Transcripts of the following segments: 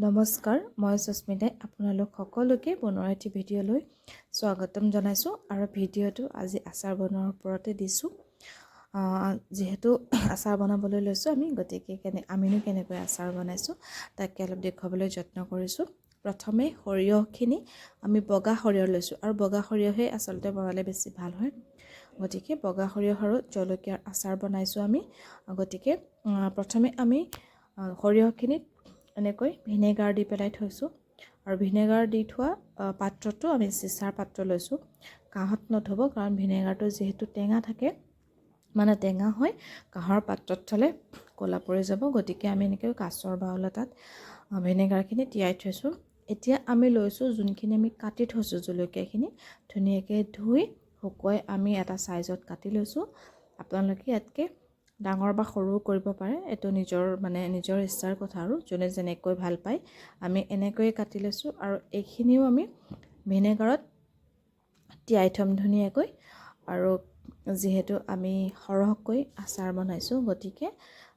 নমস্কাৰ, মই সুস্মিতাই আপোনালোক সকলোকে বনোৱা এটি ভিডিঅ'লৈ স্বাগতম জনাইছোঁ আৰু ভিডিঅ'টো আজি আচাৰ বনোৱাৰ ওপৰতে দিছোঁ। যিহেতু আচাৰ বনাবলৈ লৈছোঁ আমি, গতিকে আমিনো কেনেকৈ আচাৰ বনাইছোঁ তাকে অলপ দেখুৱাবলৈ যত্ন কৰিছোঁ। প্ৰথমে সৰিয়হখিনি আমি বগা সৰিয়হ লৈছোঁ আৰু বগা সৰিয়হে আচলতে বনালে বেছি ভাল হয়। গতিকে বগা সৰিয়হ আৰু জলকীয়াৰ আচাৰ বনাইছোঁ আমি। গতিকে প্ৰথমে আমি সৰিয়হখিনিত এনেকৈ ভিনেগাৰ দি পেলাই থৈছোঁ আৰু ভিনেগাৰ দি থোৱা পাত্ৰটো আমি চিচাৰ পাত্ৰ লৈছোঁ। কাঁহত নথব, কাৰণ ভিনেগাৰটো যিহেতু টেঙা থাকে, মানে টেঙা হয়, কাঁহৰ পাত্ৰত থ'লে ক'লা পৰি যাব। গতিকে আমি এনেকৈ কাঁচৰ বাউল এটাত ভিনেগাৰখিনি তিয়াই থৈছোঁ। এতিয়া আমি লৈছোঁ যোনখিনি আমি কাটি থৈছোঁ জলকীয়াখিনি, ধুনীয়াকৈ ধুই শুকুৱাই আমি এটা ছাইজত কাটি লৈছোঁ। আপোনালোকে ইয়াতকৈ ডাঙৰ বা সৰুও কৰিব পাৰে, এইটো নিজৰ ইচ্ছাৰ কথা আৰু যোনে যেনেকৈ ভাল পায়। আমি এনেকৈয়ে কাটি লৈছোঁ আৰু এইখিনিও আমি ভিনেগাৰত তিয়াই থ'ম ধুনীয়াকৈ। আৰু যিহেতু আমি সৰহকৈ আচাৰ বনাইছোঁ, গতিকে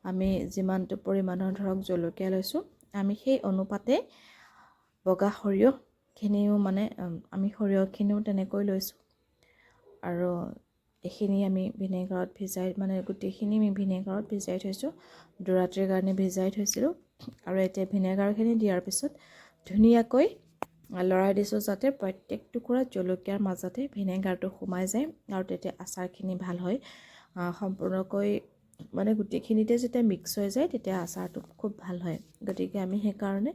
আমি যিমানটো পৰিমাণৰ জলকীয়া লৈছোঁ, আমি সেই অনুপাতে বগা সৰিয়হখিনিও আমি সৰিয়হখিনিও তেনেকৈ লৈছোঁ। আৰু এইখিনি আমি ভিনেগাৰত গোটেইখিনি আমি ভিনেগাৰত ভিজাই থৈছোঁ। দুৰাতিৰ কাৰণে ভিজাই থৈছিলোঁ আৰু এতিয়া ভিনেগাৰখিনি দিয়াৰ পিছত ধুনীয়াকৈ লৰাই দিছোঁ, যাতে প্ৰত্যেক টুকুৰা জলকীয়াৰ মাজতে ভিনেগাৰটো সোমাই যায় আৰু তেতিয়া আচাৰখিনি ভাল হয়। সম্পূৰ্ণকৈ গোটেইখিনিতে যেতিয়া মিক্স হৈ যায়, তেতিয়া আচাৰটো খুব ভাল হয়। গতিকে আমি সেইকাৰণে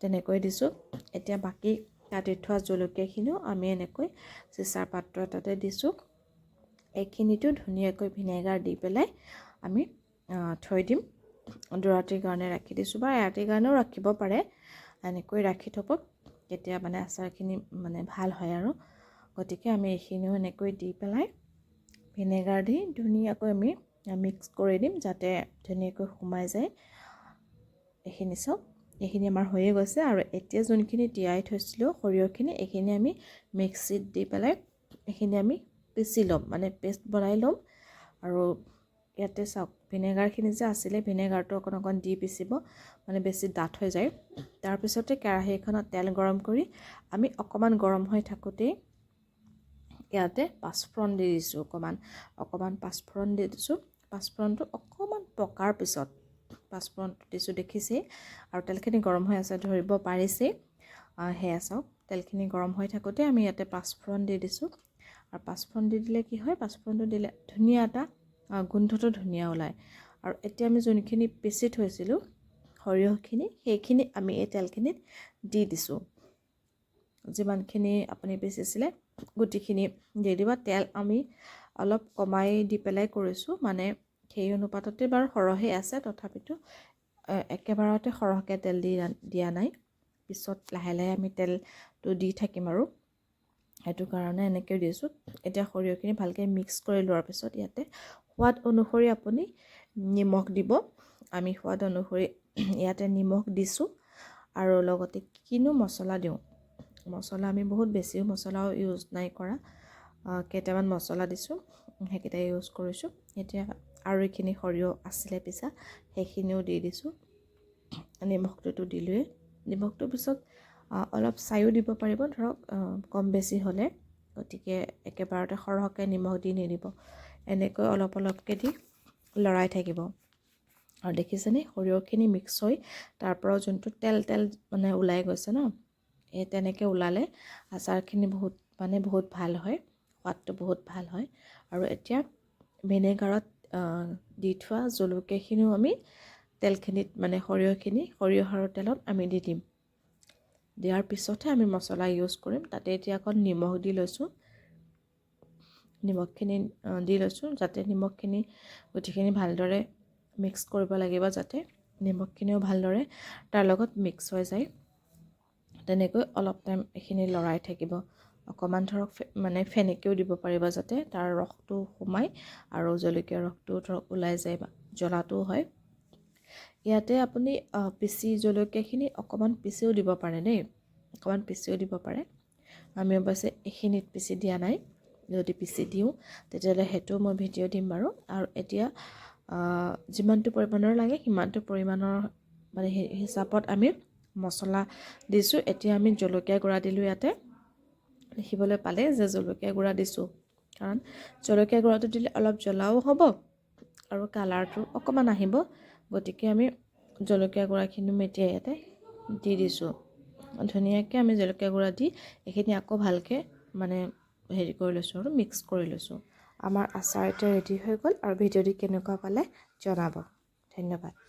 তেনেকৈ দিছোঁ। এতিয়া বাকী কাটি থোৱা জলকীয়াখিনিও আমি এনেকৈ চিচাৰ পাত্ৰ এটাতে দিছোঁ। এইখিনিতো ধুনীয়াকৈ ভিনেগাৰ দি পেলাই আমি থৈ দিম। দুৰাতিৰ কাৰণে ৰাখি দিছোঁ, বা এৰাতিৰ কাৰণেও ৰাখিব পাৰে। এনেকৈ ৰাখি থ'ব, তেতিয়া আচাৰখিনি ভাল হয় আৰু। গতিকে আমি এইখিনিও এনেকৈ দি পেলাই ভিনেগাৰ দি ধুনীয়াকৈ আমি মিক্স কৰি দিম, যাতে ধুনীয়াকৈ সোমাই যায়। এইখিনি চাওক, এইখিনি আমাৰ হৈয়ে গৈছে। আৰু এতিয়া যোনখিনি তিয়াই থৈছিলোঁ সৰিয়হখিনি, এইখিনি আমি মিক্সিত দি পেলাই এইখিনি আমি পিচি ল'ম, পেষ্ট বনাই ল'ম। আৰু ইয়াতে চাওক, ভিনেগাৰখিনি যে আছিলে, ভিনেগাৰটো অকণ দি পিচিব, বেছি ডাঠ হৈ যায়। তাৰপিছতে কেৰাহী এখনত তেল গৰম কৰি আমি অকণমান গৰম হৈ থাকোঁতেই ইয়াতে পাঁচফোৰণ দি দিছোঁ। অকণমান পাঁচফোৰণ দি দিছোঁ। পাঁচফোৰণটো অকণমান পকাৰ পিছত পাঁচফোৰণটো দিছোঁ, দেখিছেই। আৰু তেলখিনি গৰম হৈ আছে, ধৰিব পাৰিছেই। সেয়া চাওক, তেলখিনি গৰম হৈ থাকোঁতে আমি ইয়াতে পাঁচফোৰণ দি দিছোঁ। আৰু পাঁচফোৰণ দি দিলে কি হয়, পাঁচফোৰণটো দিলে ধুনীয়া এটা গোন্ধটো ধুনীয়া ওলায়। আৰু এতিয়া আমি যোনখিনি পিচি থৈছিলোঁ সৰিয়হখিনি, সেইখিনি আমি এই তেলখিনিত দি দিছোঁ। যিমানখিনি আপুনি পিচিছিলে গোটেইখিনি দি দিব। তেল আমি অলপ কমাই দি পেলাই কৰিছোঁ, সেই অনুপাততে বাৰু সৰহেই আছে, তথাপিতো একেবাৰতে সৰহকৈ তেল দিয়া নাই। পিছত লাহে লাহে আমি তেলটো দি থাকিম আৰু, সেইটো কাৰণে এনেকৈ দিছোঁ। এতিয়া সৰিয়হখিনি ভালকৈ মিক্স কৰি লোৱাৰ পিছত ইয়াতে সোৱাদ অনুসৰি আপুনি নিমখ দিব। আমি সোৱাদ অনুসৰি ইয়াতে নিমখ দিছোঁ। আৰু লগতে কিনো মছলা দিওঁ, মছলা আমি বহুত বেছিও মছলাও ইউজ নাই কৰা, কেইটামান মছলা দিছোঁ, সেইকেইটা ইউজ কৰিছোঁ। এতিয়া আৰু এইখিনি সৰিয়হ আছিলে পিছা, সেইখিনিও দি দিছোঁ। নিমখটোতো দিলোৱেই। নিমখটোৰ পিছত অলপ চায়ো দিব পাৰিব, ধৰক কম বেছি হ'লে। গতিকে একেবাৰতে সৰহকৈ নিমখ দি নিদিব, এনেকৈ অলপ অলপকৈ দি লৰাই থাকিব। আৰু দেখিছেনে, সৰিয়হখিনি মিক্স হৈ তাৰ পৰাও যোনটো তেল ওলাই গৈছে ন, এই তেনেকৈ ওলালে আচাৰখিনি বহুত ভাল হয়, সোৱাদটো বহুত ভাল হয়। আৰু এতিয়া ভিনেগাৰত দি থোৱা জলকীয়াখিনিও আমি তেলখিনিত সৰিয়হ আৰু তেলত আমি দি দিম। দিয়াৰ পিছতহে আমি মছলা ইউজ কৰিম। তাতে এতিয়া অকণ নিমখ দি লৈছোঁ। নিমখখিনি দি লৈছোঁ, যাতে নিমখখিনি গোটেইখিনি ভালদৰে মিক্স কৰিব লাগিব, যাতে নিমখখিনিও ভালদৰে তাৰ লগত মিক্স হৈ যায়। তেনেকৈ অলপ টাইম এইখিনি লৰাই থাকিব। অকণমান ধৰক ফেনেকিও দিব পাৰিব, যাতে তাৰ ৰসটো সোমাই আৰু জলকীয়াৰ ৰসটো ধৰক ওলাই যায়, বা জ্বলাটোও হয়। ইয়াতে আপুনি জলকীয়াখিনি অকণমান পিচিও দিব পাৰে দেই, অকণমান পিচিও দিব পাৰে। আমি অৱশ্যে এইখিনিত পিচি দিয়া নাই, যদি পিচি দিওঁ তেতিয়াহ'লে সেইটো মই ভিডিঅ' দিম বাৰু। আৰু এতিয়া যিমানটো পৰিমাণৰ লাগে সিমানটো পৰিমাণৰ হিচাপত আমি মছলা দিছোঁ। এতিয়া আমি জলকীয়া গুড়া দিলোঁ ইয়াতে। দেখিবলৈ পালে যে জলকীয়া গুড়া দিছোঁ, কাৰণ জলকীয়া গুড়াটো দিলে অলপ জ্বলাও হ'ব আৰু কালাৰটো অকণমান আহিব। গতিকে আমি জলকীয়া গুড়াখিনি এতিয়া ইয়াতে দি দিছোঁ। ধুনীয়াকৈ আমি জলকীয়া গুড়া দি এইখিনি আকৌ ভালকৈ মানে হেৰি কৰি লৈছোঁ আৰু মিক্স কৰি লৈছোঁ। আমাৰ আচাৰ এতিয়া ৰেডি হৈ গ'ল আৰু ভিডিঅ'টি কেনেকুৱা পালে জনাব। ধন্যবাদ।